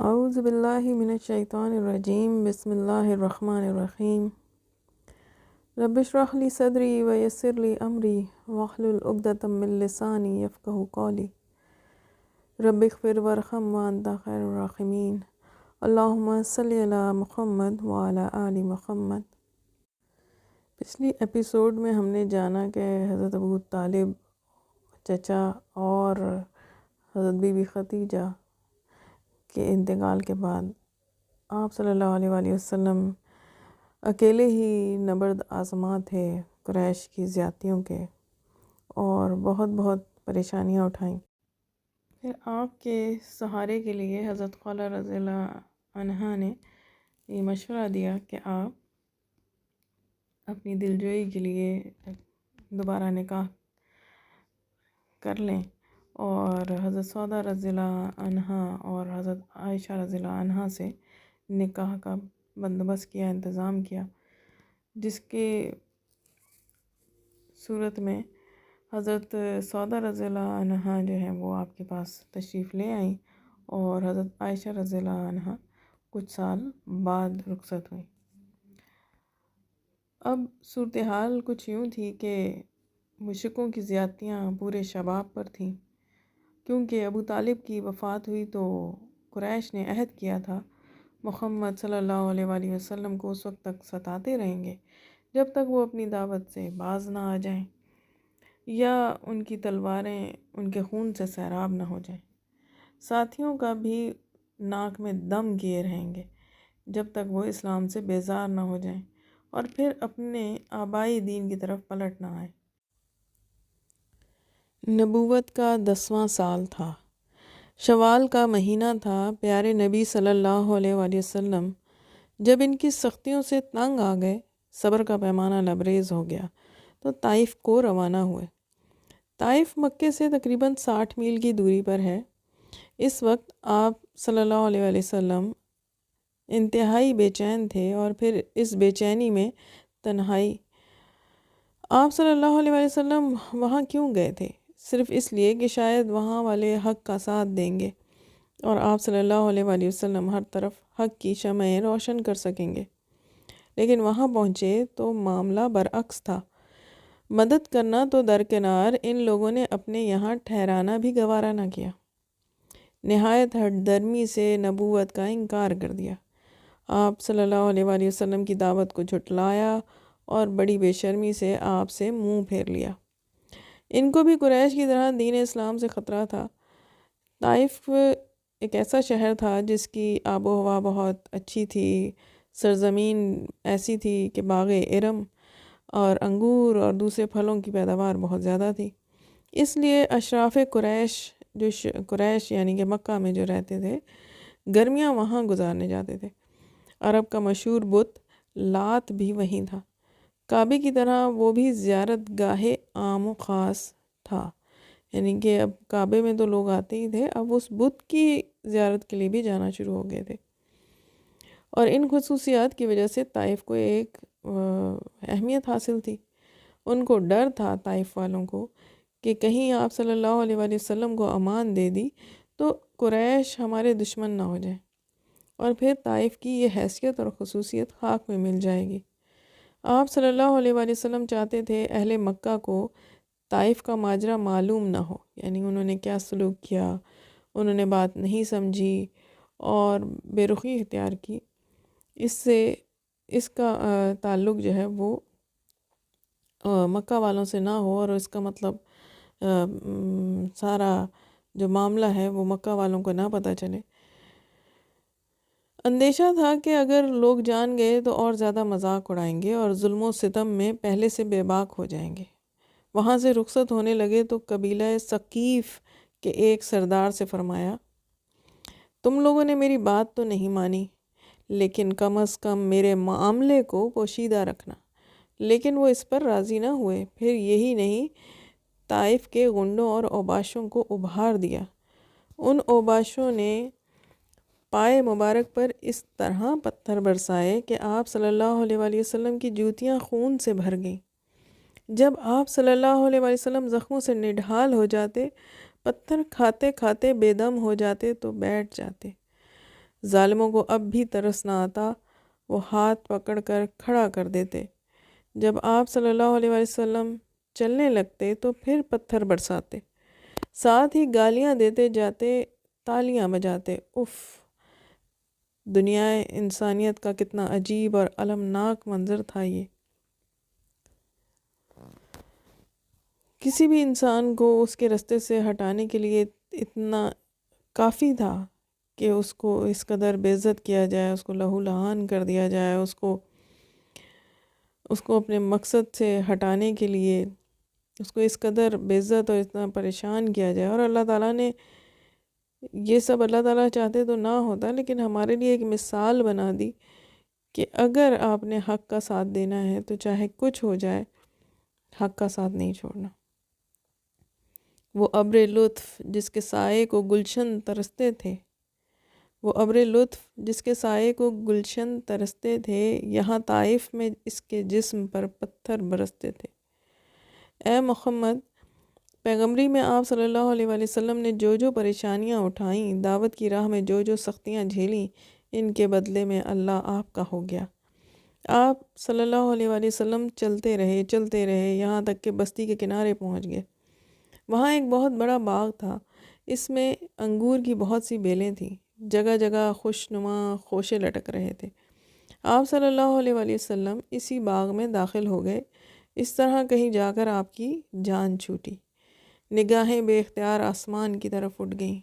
اعوذ باللہ من الشیطان الرجیم بسم اللہ الرحمن الرحیم رب اشرح لی صدری ویسر لی امری واحلل عقدۃ من لسانی یفقہوا قولی رب اغفر وارحم وانت خیر الراحمین اللہم صلی علی محمد وعلی آل محمد۔ پچھلی ایپیسوڈ میں ہم نے جانا کہ حضرت ابو طالب چچا اور حضرت بی بی خدیجہ کے انتقال کے بعد آپ صلی اللہ علیہ وآلہ وسلم اکیلے ہی نبرد آزما تھے قریش کی زیادتیوں کے، اور بہت پریشانیاں اٹھائیں۔ پھر آپ کے سہارے کے لیے حضرت خولہ رضی اللہ عنہا نے یہ مشورہ دیا کہ آپ اپنی دلجوئی کے لیے دوبارہ نکاح کر لیں، اور حضرت سودا رضی اللہ عنہا اور حضرت عائشہ رضی اللہ عنہا سے نکاح کا بندوبست کیا، انتظام کیا، جس کے صورت میں حضرت سودا رضی اللہ عنہا جو ہے وہ آپ کے پاس تشریف لے آئیں، اور حضرت عائشہ رضی اللہ عنہا کچھ سال بعد رخصت ہوئیں۔ اب صورتحال کچھ یوں تھی کہ مشرکوں کی زیادتیاں پورے شباب پر تھیں، کیونکہ ابو طالب کی وفات ہوئی تو قریش نے عہد کیا تھا محمد صلی اللہ علیہ وآلہ وسلم کو اس وقت تک ستاتے رہیں گے جب تک وہ اپنی دعوت سے باز نہ آ جائیں یا ان کی تلواریں ان کے خون سے سیراب نہ ہو جائیں۔ ساتھیوں کا بھی ناک میں دم کیے رہیں گے جب تک وہ اسلام سے بیزار نہ ہو جائیں اور پھر اپنے آبائی دین کی طرف پلٹ نہ آئے۔ نبوت کا 10واں سال تھا، شوال کا مہینہ تھا۔ پیارے نبی صلی اللہ علیہ وآلہ وسلم جب ان کی سختیوں سے تنگ آ گئے، صبر کا پیمانہ لبریز ہو گیا، تو طائف کو روانہ ہوئے۔ طائف مکے سے تقریباً 60 میل کی دوری پر ہے۔ اس وقت آپ صلی اللہ علیہ وآلہ وسلم انتہائی بے چین تھے، اور پھر اس بے چینی میں تنہائی۔ آپ صلی اللہ علیہ وآلہ وسلم وہاں کیوں گئے تھے؟ صرف اس لیے کہ شاید وہاں والے حق کا ساتھ دیں گے اور آپ صلی اللہ علیہ وآلہ وسلم ہر طرف حق کی شمعیں روشن کر سکیں گے۔ لیکن وہاں پہنچے تو معاملہ برعکس تھا۔ مدد کرنا تو درکنار، ان لوگوں نے اپنے یہاں ٹھہرانا بھی گوارا نہ کیا۔ نہایت ہٹ درمی سے نبوت کا انکار کر دیا۔ آپ صلی اللہ علیہ وآلہ وسلم کی دعوت کو جھٹلایا اور بڑی بے شرمی سے آپ سے منہ پھیر لیا۔ ان کو بھی قریش کی طرح دین اسلام سے خطرہ تھا۔ طائف ایک ایسا شہر تھا جس کی آب و ہوا بہت اچھی تھی، سرزمین ایسی تھی کہ باغ ارم اور انگور اور دوسرے پھلوں کی پیداوار بہت زیادہ تھی۔ اس لیے اشراف قریش قریش یعنی کہ مکہ میں جو رہتے تھے، گرمیاں وہاں گزارنے جاتے تھے۔ عرب کا مشہور بت لات بھی وہیں تھا۔ کعبے کی طرح وہ بھی زیارت گاہ عام و خاص تھا، یعنی کہ اب کعبے میں تو لوگ آتے ہی تھے، اب اس بت کی زیارت کے لیے بھی جانا شروع ہو گئے تھے۔ اور ان خصوصیات کی وجہ سے طائف کو ایک اہمیت حاصل تھی۔ ان کو ڈر تھا طائف والوں کو کہ کہیں آپ صلی اللہ علیہ وآلہ وسلم کو امان دے دی تو قریش ہمارے دشمن نہ ہو جائیں، اور پھر طائف کی یہ حیثیت اور خصوصیت خاک میں مل جائے گی۔ آپ صلی اللہ علیہ وآلہ وسلم چاہتے تھے اہل مکہ کو طائف کا ماجرا معلوم نہ ہو، یعنی انہوں نے کیا سلوک کیا، انہوں نے بات نہیں سمجھی اور بے رخی اختیار کی۔ اس کا تعلق جو ہے وہ مکہ والوں سے نہ ہو، اور اس کا مطلب سارا جو معاملہ ہے وہ مکہ والوں کو نہ پتہ چلے۔ اندیشہ تھا کہ اگر لوگ جان گئے تو اور زیادہ مذاق اڑائیں گے اور ظلم و ستم میں پہلے سے بے باک ہو جائیں گے۔ وہاں سے رخصت ہونے لگے تو قبیلہ ثقیف کے ایک سردار سے فرمایا، تم لوگوں نے میری بات تو نہیں مانی، لیکن کم از کم میرے معاملے کو پوشیدہ رکھنا۔ لیکن وہ اس پر راضی نہ ہوئے۔ پھر یہی نہیں، طائف کے غنڈوں اور اوباشوں کو ابھار دیا۔ ان اوباشوں نے پائے مبارک پر اس طرح پتھر برسائے کہ آپ صلی اللہ علیہ وآلہ وسلم کی جوتیاں خون سے بھر گئیں۔ جب آپ صلی اللہ علیہ وآلہ وسلم زخموں سے نڈھال ہو جاتے، پتھر کھاتے کھاتے بے دم ہو جاتے تو بیٹھ جاتے۔ ظالموں کو اب بھی ترس نہ آتا، وہ ہاتھ پکڑ کر کھڑا کر دیتے۔ جب آپ صلی اللہ علیہ وآلہ وسلم چلنے لگتے تو پھر پتھر برساتے، ساتھ ہی گالیاں دیتے جاتے، تالیاں بجاتے۔ اف، دنیا انسانیت کا کتنا عجیب اور المناک منظر تھا یہ۔ کسی بھی انسان کو اس کے راستے سے ہٹانے کے لیے اتنا کافی تھا کہ اس کو اس قدر بے عزت کیا جائے، اس کو لہو لہان کر دیا جائے، اس کو اپنے مقصد سے ہٹانے کے لیے اس کو اس قدر بے عزت اور اتنا پریشان کیا جائے۔ اور اللہ تعالیٰ نے یہ سب، اللہ تعالیٰ چاہتے تو نہ ہوتا، لیکن ہمارے لیے ایک مثال بنا دی کہ اگر آپ نے حق کا ساتھ دینا ہے تو چاہے کچھ ہو جائے، حق کا ساتھ نہیں چھوڑنا۔ وہ ابر لطف جس کے سائے کو گلشن ترستے تھے، وہ ابر لطف جس کے سائے کو گلشن ترستے تھے، یہاں طائف میں اس کے جسم پر پتھر برستے تھے۔ اے محمد، پیغمبری میں آپ صلی اللہ علیہ وآلہ وسلم نے جو جو پریشانیاں اٹھائیں، دعوت کی راہ میں جو جو سختیاں جھیلیں، ان کے بدلے میں اللہ آپ کا ہو گیا۔ آپ صلی اللہ علیہ وآلہ وسلم چلتے رہے یہاں تک کہ بستی کے کنارے پہنچ گئے۔ وہاں ایک بہت بڑا باغ تھا، اس میں انگور کی بہت سی بیلیں تھیں، جگہ جگہ خوشنما خوشے لٹک رہے تھے۔ آپ صلی اللہ علیہ وآلہ وسلم اسی باغ میں داخل ہو گئے۔ اس طرح کہیں جا کر آپ کی جان چھوٹی، نگاہیں بے اختیار آسمان کی طرف اٹھ گئیں۔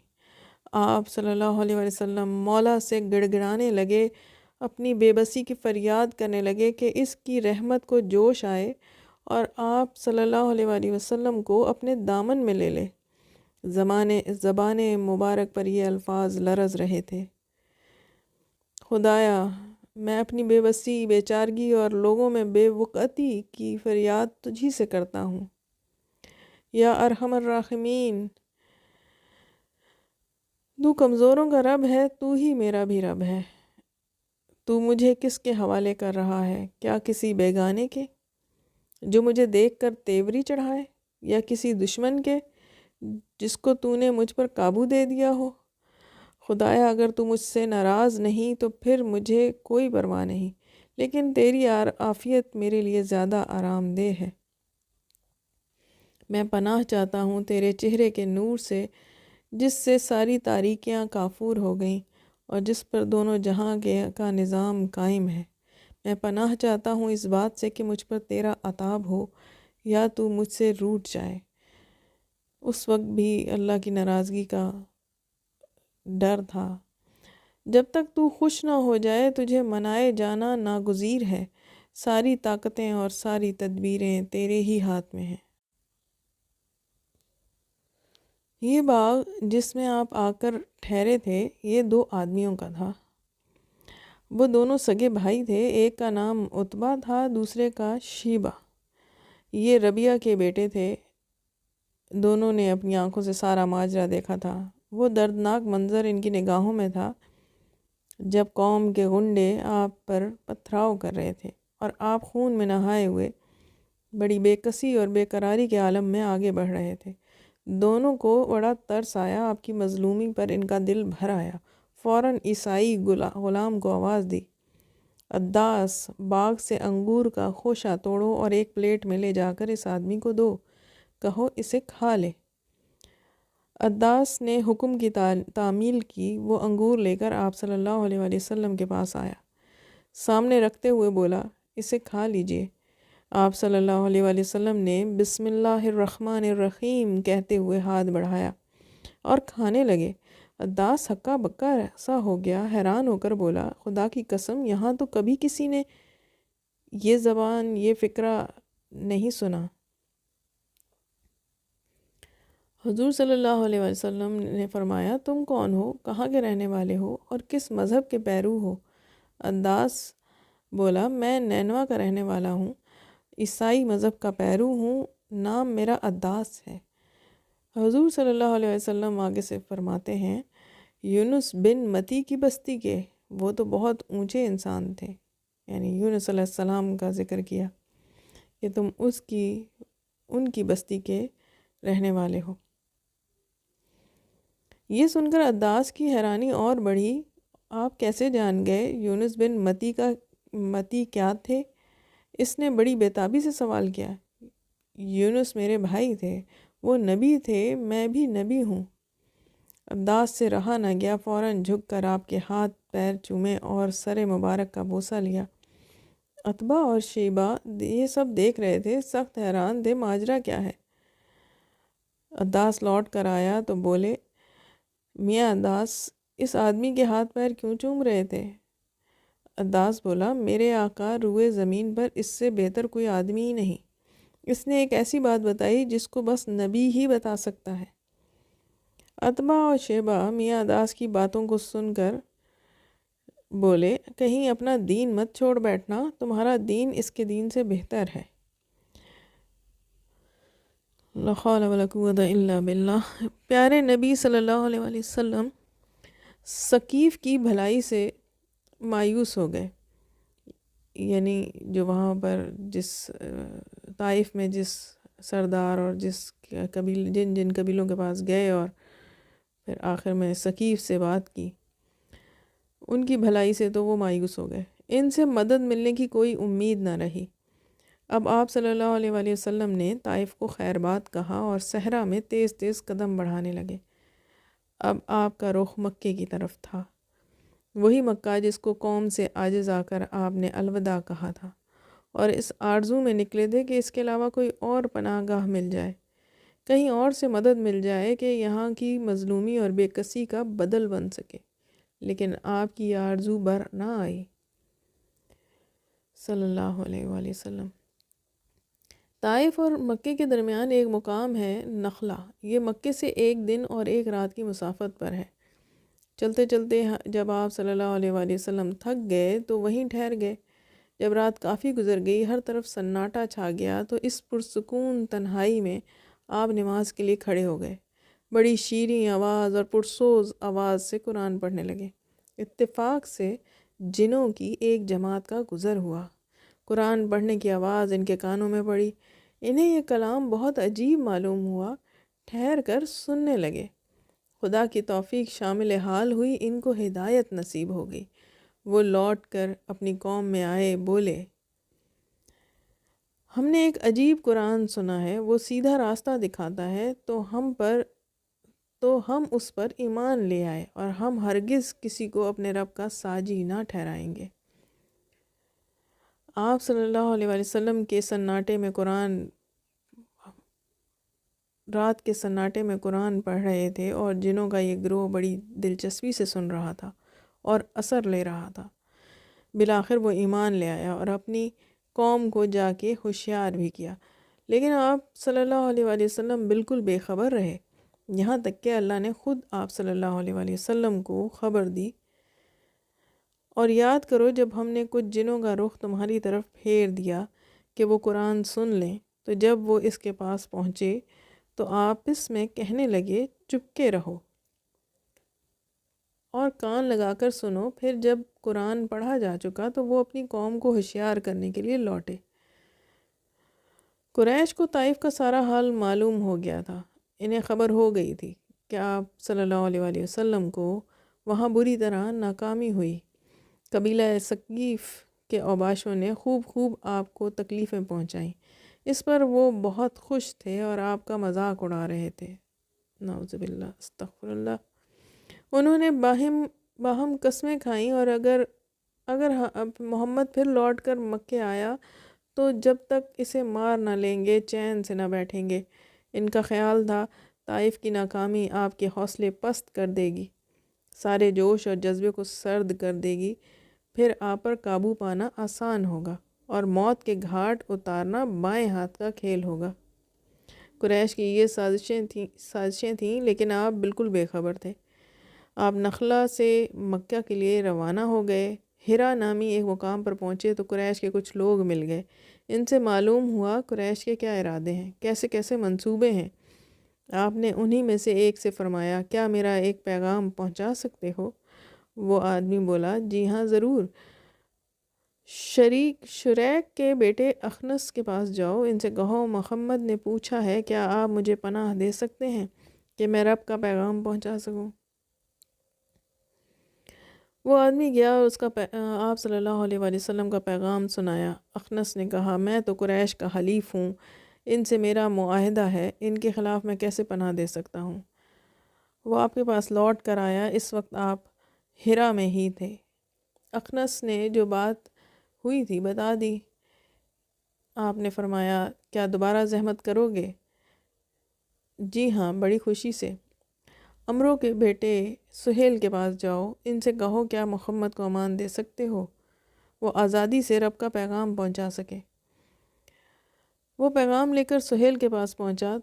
آپ صلی اللہ علیہ وآلہ وسلم مولا سے گڑ گڑانے لگے، اپنی بے بسی کی فریاد کرنے لگے کہ اس کی رحمت کو جوش آئے اور آپ صلی اللہ علیہ وآلہ وسلم کو اپنے دامن میں لے لے۔ زبان مبارک پر یہ الفاظ لرز رہے تھے: خدایا، میں اپنی بے بسی، بے چارگی اور لوگوں میں بے وقعتی کی فریاد تجھی سے کرتا ہوں۔ یا ارحم الراحمین، تو کمزوروں کا رب ہے، تو ہی میرا بھی رب ہے۔ تو مجھے کس کے حوالے کر رہا ہے؟ کیا کسی بیگانے کے جو مجھے دیکھ کر تیوری چڑھائے، یا کسی دشمن کے جس کو تو نے مجھ پر قابو دے دیا ہو؟ خدایا، اگر تو مجھ سے ناراض نہیں تو پھر مجھے کوئی پرواہ نہیں، لیکن تیری عافیت میرے لیے زیادہ آرام دہ ہے۔ میں پناہ چاہتا ہوں تیرے چہرے کے نور سے، جس سے ساری تاریکیاں کافور ہو گئیں اور جس پر دونوں جہاں کا نظام قائم ہے۔ میں پناہ چاہتا ہوں اس بات سے کہ مجھ پر تیرا عتاب ہو یا تو مجھ سے روٹھ جائے۔ اس وقت بھی اللہ کی ناراضگی کا ڈر تھا۔ جب تک تو خوش نہ ہو جائے تجھے منائے جانا ناگزیر ہے، ساری طاقتیں اور ساری تدبیریں تیرے ہی ہاتھ میں ہیں۔ یہ باغ جس میں آپ آ کر ٹھہرے تھے، یہ 2 آدمیوں کا تھا۔ وہ دونوں سگے بھائی تھے، ایک کا نام عتبہ تھا، دوسرے کا شیبہ۔ یہ ربیہ کے بیٹے تھے۔ دونوں نے اپنی آنکھوں سے سارا ماجرا دیکھا تھا۔ وہ دردناک منظر ان کی نگاہوں میں تھا جب قوم کے غنڈے آپ پر پتھراؤ کر رہے تھے اور آپ خون میں نہائے ہوئے بڑی بے کسی اور بے قراری کے عالم میں آگے بڑھ رہے تھے۔ دونوں کو بڑا ترس آیا، آپ کی مظلومی پر ان کا دل بھر آیا۔ فوراً عیسائی غلام کو آواز دی: عداس، باغ سے انگور کا خوشہ توڑو اور ایک پلیٹ میں لے جا کر اس آدمی کو دو، کہو اسے کھا لے۔ عداس نے حکم کی تعمیل کی۔ وہ انگور لے کر آپ صلی اللہ علیہ وآلہ وسلم کے پاس آیا، سامنے رکھتے ہوئے بولا: اسے کھا لیجئے۔ آپ صلی اللہ علیہ وآلہ وسلم نے بسم اللہ الرحمن الرحیم کہتے ہوئے ہاتھ بڑھایا اور کھانے لگے۔ عداس ہکا بکا سا ہو گیا، حیران ہو کر بولا: خدا کی قسم، یہاں تو کبھی کسی نے یہ زبان، یہ فقرہ نہیں سنا۔ حضور صلی اللہ علیہ وسلم نے فرمایا: تم کون ہو، کہاں کے رہنے والے ہو اور کس مذہب کے پیرو ہو؟ عداس بولا: میں نینوا کا رہنے والا ہوں، عیسائی مذہب کا پیرو ہوں، نام میرا عداس ہے۔ حضور صلی اللہ علیہ وسلم آگے سے فرماتے ہیں: یونس بن متی کی بستی کے، وہ تو بہت اونچے انسان تھے، یعنی یونس علیہ السلام کا ذکر کیا کہ تم ان کی بستی کے رہنے والے ہو۔ یہ سن کر عداس کی حیرانی اور بڑھی۔ آپ کیسے جان گئے یونس بن متی کیا تھے؟ اس نے بڑی بےتابی سے سوال کیا۔ یونس میرے بھائی تھے، وہ نبی تھے، میں بھی نبی ہوں۔ عباس سے رہا نہ گیا، فوراً جھک کر آپ کے ہاتھ پیر چومے اور سر مبارک کا بوسہ لیا۔ عتبہ اور شیبہ یہ سب دیکھ رہے تھے، سخت حیران تھے ماجرا کیا ہے۔ عباس لوٹ کر آیا تو بولے، میاں عباس، اس آدمی کے ہاتھ پیر کیوں چوم رہے تھے؟ عباس بولا، میرے آقا، روئے زمین پر اس سے بہتر کوئی آدمی ہی نہیں۔ اس نے ایک ایسی بات بتائی جس کو بس نبی ہی بتا سکتا ہے۔ عتبہ اور شیبہ میاں عباس کی باتوں کو سن کر بولے، کہیں اپنا دین مت چھوڑ بیٹھنا، تمہارا دین اس کے دین سے بہتر ہے۔ لا حول ولا قوت الا باللہ۔ پیارے نبی صلی اللہ علیہ وآلہ وسلم ثقیف کی بھلائی سے مایوس ہو گئے، یعنی جو وہاں پر جس طائف میں جس سردار اور جن قبیلوں کے پاس گئے اور پھر آخر میں ثقیف سے بات کی، ان کی بھلائی سے تو وہ مایوس ہو گئے، ان سے مدد ملنے کی کوئی امید نہ رہی۔ اب آپ صلی اللہ علیہ وآلہ وسلم نے طائف کو خیر بات کہا اور صحرا میں تیز تیز قدم بڑھانے لگے۔ اب آپ کا رخ مکے کی طرف تھا، وہی مکہ جس کو قوم سے عاجز آ کر آپ نے الوداع کہا تھا، اور اس آرزو میں نکلے تھے کہ اس کے علاوہ کوئی اور پناہ گاہ مل جائے، کہیں اور سے مدد مل جائے کہ یہاں کی مظلومی اور بے کسی کا بدل بن سکے، لیکن آپ کی یہ آرزو بر نہ آئی صلی اللہ علیہ وآلہ وسلم۔ طائف اور مکے کے درمیان ایک مقام ہے نخلہ، یہ مکے سے ایک دن اور ایک رات کی مسافت پر ہے۔ چلتے چلتے جب آپ صلی اللہ علیہ وآلہ وسلم تھک گئے تو وہیں ٹھہر گئے۔ جب رات کافی گزر گئی، ہر طرف سناٹا چھا گیا، تو اس پرسکون تنہائی میں آپ نماز کے لیے کھڑے ہو گئے، بڑی شیریں آواز اور پرسوز آواز سے قرآن پڑھنے لگے۔ اتفاق سے جنوں کی ایک جماعت کا گزر ہوا، قرآن پڑھنے کی آواز ان کے کانوں میں پڑی، انہیں یہ کلام بہت عجیب معلوم ہوا، ٹھہر کر سننے لگے۔ خدا کی توفیق شامل حال ہوئی، ان کو ہدایت نصیب ہو گئی، وہ لوٹ کر اپنی قوم میں آئے، بولے، ہم نے ایک عجیب قرآن سنا ہے، وہ سیدھا راستہ دکھاتا ہے، تو ہم اس پر ایمان لے آئے، اور ہم ہرگز کسی کو اپنے رب کا ساجی نہ ٹھہرائیں گے۔ آپ صلی اللہ علیہ وآلہ وسلم کے سناٹے میں رات کے سناٹے میں قرآن پڑھ رہے تھے، اور جنوں کا یہ گروہ بڑی دلچسپی سے سن رہا تھا اور اثر لے رہا تھا۔ بالآخر وہ ایمان لے آیا اور اپنی قوم کو جا کے ہوشیار بھی کیا، لیکن آپ صلی اللہ علیہ وآلہ وسلم بالکل بے خبر رہے، یہاں تک کہ اللہ نے خود آپ صلی اللہ علیہ وآلہ وسلم کو خبر دی، اور یاد کرو جب ہم نے کچھ جنوں کا رخ تمہاری طرف پھیر دیا کہ وہ قرآن سن لیں، تو جب وہ اس کے پاس پہنچے تو آپس میں کہنے لگے، چپکے رہو اور کان لگا کر سنو۔ پھر جب قرآن پڑھا جا چکا تو وہ اپنی قوم کو ہوشیار کرنے کے لیے لوٹے۔ قریش کو طائف کا سارا حال معلوم ہو گیا تھا، انہیں خبر ہو گئی تھی کہ آپ صلی اللہ علیہ وآلہ وسلم کو وہاں بری طرح ناکامی ہوئی۔ قبیلہ ثقیف کے اوباشوں نے خوب آپ کو تکلیفیں پہنچائیں، اس پر وہ بہت خوش تھے اور آپ کا مذاق اڑا رہے تھے۔ نعوذ باللہ، استغفر اللہ۔ انہوں نے باہم قسمیں کھائیں، اور اگر محمد پھر لوٹ کر مکے آیا تو جب تک اسے مار نہ لیں گے چین سے نہ بیٹھیں گے۔ ان کا خیال تھا طائف کی ناکامی آپ کے حوصلے پست کر دے گی، سارے جوش اور جذبے کو سرد کر دے گی، پھر آپ پر قابو پانا آسان ہوگا، اور موت کے گھاٹ اتارنا بائیں ہاتھ کا کھیل ہوگا۔ قریش کی یہ سازشیں تھیں، لیکن آپ بالکل بے خبر تھے۔ آپ نخلا سے مکہ کے لیے روانہ ہو گئے، ہرا نامی ایک مقام پر پہنچے تو قریش کے کچھ لوگ مل گئے، ان سے معلوم ہوا قریش کے کیا ارادے ہیں، کیسے کیسے منصوبے ہیں۔ آپ نے انہی میں سے ایک سے فرمایا، کیا میرا ایک پیغام پہنچا سکتے ہو؟ وہ آدمی بولا، جی ہاں ضرور۔ شریک کے بیٹے اخنس کے پاس جاؤ، ان سے کہو محمد نے پوچھا ہے، کیا آپ مجھے پناہ دے سکتے ہیں کہ میں رب کا پیغام پہنچا سکوں؟ وہ آدمی گیا اور اس کا آپ صلی اللہ علیہ وآلہ وسلم کا پیغام سنایا۔ اخنس نے کہا میں تو قریش کا حلیف ہوں، ان سے میرا معاہدہ ہے، ان کے خلاف میں کیسے پناہ دے سکتا ہوں۔ وہ آپ کے پاس لوٹ کر آیا، اس وقت آپ ہرا میں ہی تھے۔ اخنس نے جو بات ہوئی تھی بتا دی۔ آپ نے فرمایا کیا دوبارہ زحمت کرو گے؟ جی ہاں، بڑی خوشی سے۔ عمرو کے بیٹے سہیل کے پاس جاؤ، ان سے کہو کیا محمد کو امان دے سکتے ہو، وہ آزادی سے رب کا پیغام پہنچا سکے۔ وہ پیغام لے کر سہیل کے پاس پہنچا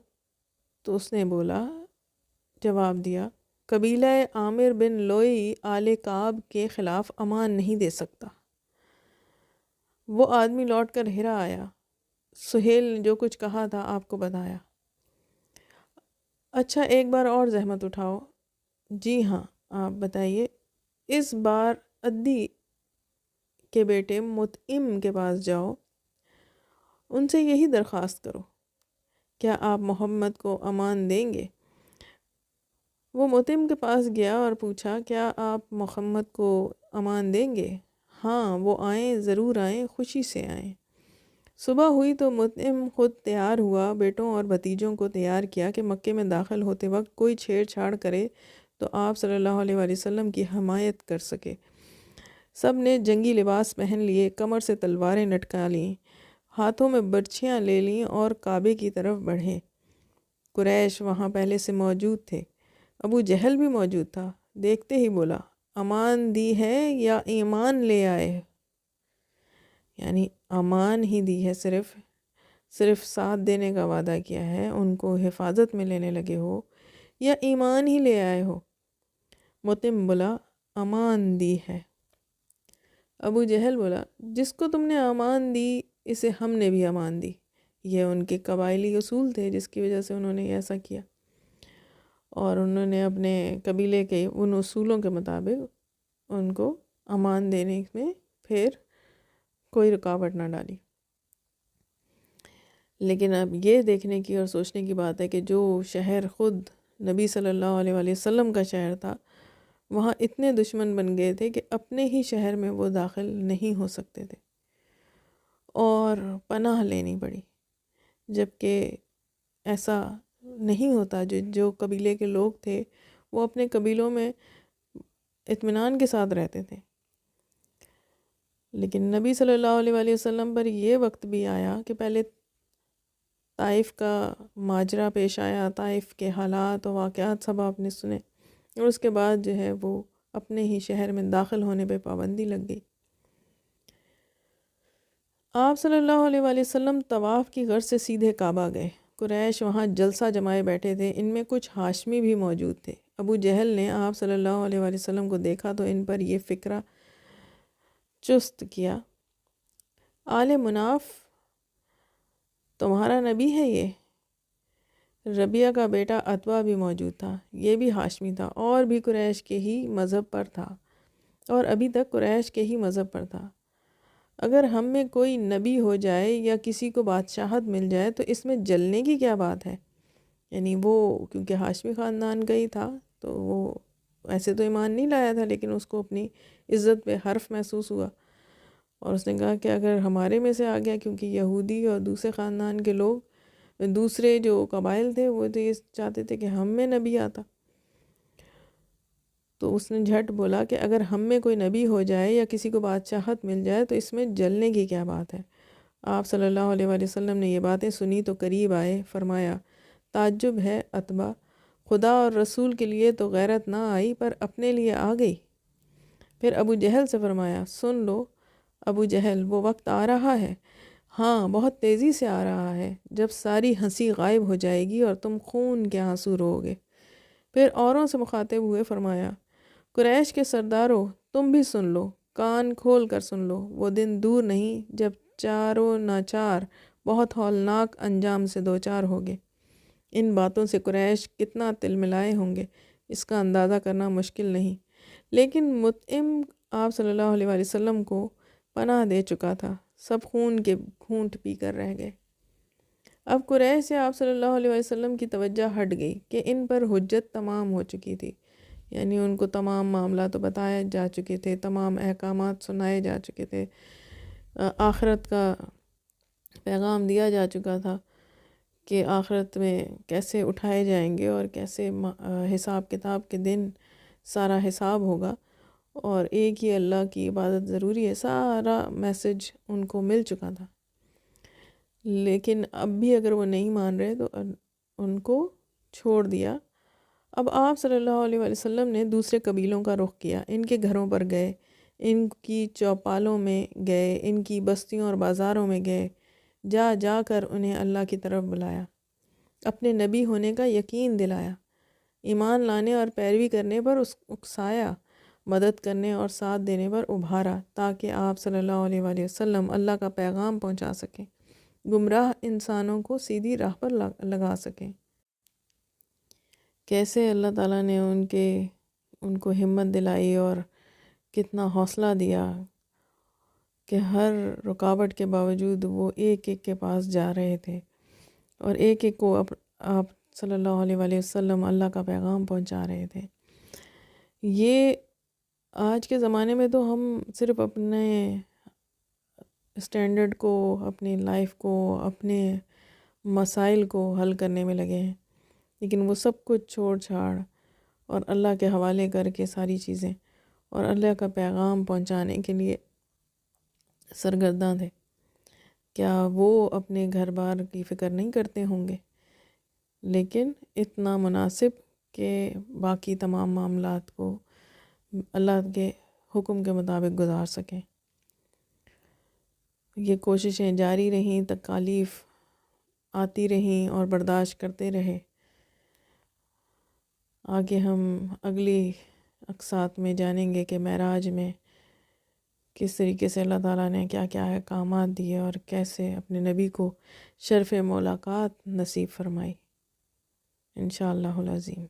تو اس نے جواب دیا، قبیلہ عامر بن لوئی آل کعب کے خلاف امان نہیں دے سکتا۔ وہ آدمی لوٹ کر ہرا آیا، سہیل نے جو کچھ کہا تھا آپ کو بتایا۔ اچھا ایک بار اور زحمت اٹھاؤ۔ جی ہاں، آپ بتائیے۔ اس بار عدی کے بیٹے مطعم کے پاس جاؤ، ان سے یہی درخواست کرو، کیا آپ محمد کو امان دیں گے؟ وہ مطعم کے پاس گیا اور پوچھا کیا آپ محمد کو امان دیں گے؟ ہاں، وہ آئیں، ضرور آئیں، خوشی سے آئیں۔ صبح ہوئی تو مطعم خود تیار ہوا، بیٹوں اور بھتیجوں کو تیار کیا کہ مکے میں داخل ہوتے وقت کوئی چھیڑ چھاڑ کرے تو آپ صلی اللہ علیہ وآلہ وسلم کی حمایت کر سکے۔ سب نے جنگی لباس پہن لیے، کمر سے تلواریں لٹکا لیں، ہاتھوں میں برچھیاں لے لیں اور کعبے کی طرف بڑھے۔ قریش وہاں پہلے سے موجود تھے، ابو جہل بھی موجود تھا۔ دیکھتے ہی بولا، امان دی ہے یا ایمان لے آئے؟ یعنی امان ہی دی ہے، صرف ساتھ دینے کا وعدہ کیا ہے، ان کو حفاظت میں لینے لگے ہو یا ایمان ہی لے آئے ہو؟ مطعم بولا، امان دی ہے۔ ابو جہل بولا، جس کو تم نے امان دی اسے ہم نے بھی امان دی۔ یہ ان کے قبائلی اصول تھے جس کی وجہ سے انہوں نے ایسا کیا، اور انہوں نے اپنے قبیلے کے ان اصولوں کے مطابق ان کو امان دینے میں پھر کوئی رکاوٹ نہ ڈالی۔ لیکن اب یہ دیکھنے کی اور سوچنے کی بات ہے کہ جو شہر خود نبی صلی اللہ علیہ وآلہ وسلم کا شہر تھا، وہاں اتنے دشمن بن گئے تھے کہ اپنے ہی شہر میں وہ داخل نہیں ہو سکتے تھے اور پناہ لینی پڑی، جبکہ ایسا نہیں ہوتا۔ جو قبیلے کے لوگ تھے وہ اپنے قبیلوں میں اطمینان کے ساتھ رہتے تھے، لیکن نبی صلی اللہ علیہ وآلہ وسلم پر یہ وقت بھی آیا کہ پہلے طائف کا ماجرا پیش آیا، طائف کے حالات و واقعات سب آپ نے سنے، اور اس کے بعد جو ہے وہ اپنے ہی شہر میں داخل ہونے پہ پابندی لگ گئی۔ آپ صلی اللہ علیہ وآلہ وسلم طواف کی غرض سے سیدھے کعبہ گئے۔ قریش وہاں جلسہ جمائے بیٹھے تھے، ان میں کچھ ہاشمی بھی موجود تھے۔ ابو جہل نے آپ صلی اللہ علیہ وآلہ وسلم کو دیکھا تو ان پر یہ فکرہ چست کیا، آل مناف تمہارا نبی ہے یہ؟ ربیہ کا بیٹا عتبہ بھی موجود تھا، یہ بھی ہاشمی تھا اور بھی قریش کے ہی مذہب پر تھا، اور ابھی تک قریش کے ہی مذہب پر تھا۔ اگر ہم میں کوئی نبی ہو جائے یا کسی کو بادشاہت مل جائے تو اس میں جلنے کی کیا بات ہے؟ یعنی وہ کیونکہ ہاشمی خاندان کا ہی تھا تو وہ ایسے تو ایمان نہیں لایا تھا، لیکن اس کو اپنی عزت پہ حرف محسوس ہوا، اور اس نے کہا کہ اگر ہمارے میں سے آ گیا، کیونکہ یہودی اور دوسرے خاندان کے لوگ، دوسرے جو قبائل تھے وہ تو یہ چاہتے تھے کہ ہم میں نبی آتا، تو اس نے جھٹ بولا کہ اگر ہم میں کوئی نبی ہو جائے یا کسی کو بادشاہت مل جائے تو اس میں جلنے کی کیا بات ہے؟ آپ صلی اللہ علیہ وآلہ وسلم نے یہ باتیں سنی تو قریب آئے، فرمایا، تعجب ہے عتبہ، خدا اور رسول کے لیے تو غیرت نہ آئی پر اپنے لیے آ گئی۔ پھر ابو جہل سے فرمایا، سن لو ابو جہل، وہ وقت آ رہا ہے، ہاں بہت تیزی سے آ رہا ہے، جب ساری ہنسی غائب ہو جائے گی اور تم خون کے آنسو روؤ گے۔ پھر اوروں سے مخاطب ہوئے فرمایا، قریش کے سرداروں، تم بھی سن لو، کان کھول کر سن لو، وہ دن دور نہیں جب چاروں ناچار بہت ہولناک انجام سے دوچار ہوگے۔ ان باتوں سے قریش کتنا تلملائے ہوں گے اس کا اندازہ کرنا مشکل نہیں، لیکن مطعم آپ صلی اللہ علیہ وآلہ وسلم کو پناہ دے چکا تھا، سب خون کے گھونٹ پی کر رہ گئے۔ اب قریش سے آپ صلی اللہ علیہ وسلم کی توجہ ہٹ گئی کہ ان پر حجت تمام ہو چکی تھی، یعنی ان کو تمام معاملات بتائے جا چکے تھے، تمام احکامات سنائے جا چکے تھے، آخرت کا پیغام دیا جا چکا تھا کہ آخرت میں کیسے اٹھائے جائیں گے اور کیسے حساب کتاب کے دن سارا حساب ہوگا، اور ایک ہی اللہ کی عبادت ضروری ہے، سارا میسج ان کو مل چکا تھا۔ لیکن اب بھی اگر وہ نہیں مان رہے تو ان کو چھوڑ دیا۔ اب آپ صلی اللہ علیہ وآلہ وسلم نے دوسرے قبیلوں کا رخ کیا، ان کے گھروں پر گئے، ان کی چوپالوں میں گئے، ان کی بستیوں اور بازاروں میں گئے، جا جا کر انہیں اللہ کی طرف بلایا، اپنے نبی ہونے کا یقین دلایا، ایمان لانے اور پیروی کرنے پر اکسایا، مدد کرنے اور ساتھ دینے پر ابھارا، تاکہ آپ صلی اللہ علیہ وآلہ وسلم اللہ کا پیغام پہنچا سکیں، گمراہ انسانوں کو سیدھی راہ پر لگا سکیں۔ کیسے اللہ تعالیٰ نے ان کو ہمت دلائی اور کتنا حوصلہ دیا کہ ہر رکاوٹ کے باوجود وہ ایک ایک کے پاس جا رہے تھے اور ایک ایک کو آپ صلی اللہ علیہ وآلہ وسلم اللہ کا پیغام پہنچا رہے تھے۔ یہ آج کے زمانے میں تو ہم صرف اپنے اسٹینڈرڈ کو، اپنی لائف کو، اپنے مسائل کو حل کرنے میں لگے ہیں، لیکن وہ سب کچھ چھوڑ چھاڑ اور اللہ کے حوالے کر کے ساری چیزیں اور اللہ کا پیغام پہنچانے کے لیے سرگرداں تھے۔ کیا وہ اپنے گھر بار کی فکر نہیں کرتے ہوں گے؟ لیکن اتنا مناسب کہ باقی تمام معاملات کو اللہ کے حکم کے مطابق گزار سکیں۔ یہ کوششیں جاری رہیں، تکالیف آتی رہیں اور برداشت کرتے رہے۔ آگے ہم اگلی اقساط میں جانیں گے کہ معراج میں کس طریقے سے اللہ تعالیٰ نے کیا کیا احکامات دیے اور کیسے اپنے نبی کو شرف ملاقات نصیب فرمائی۔ انشاءاللہ العظیم۔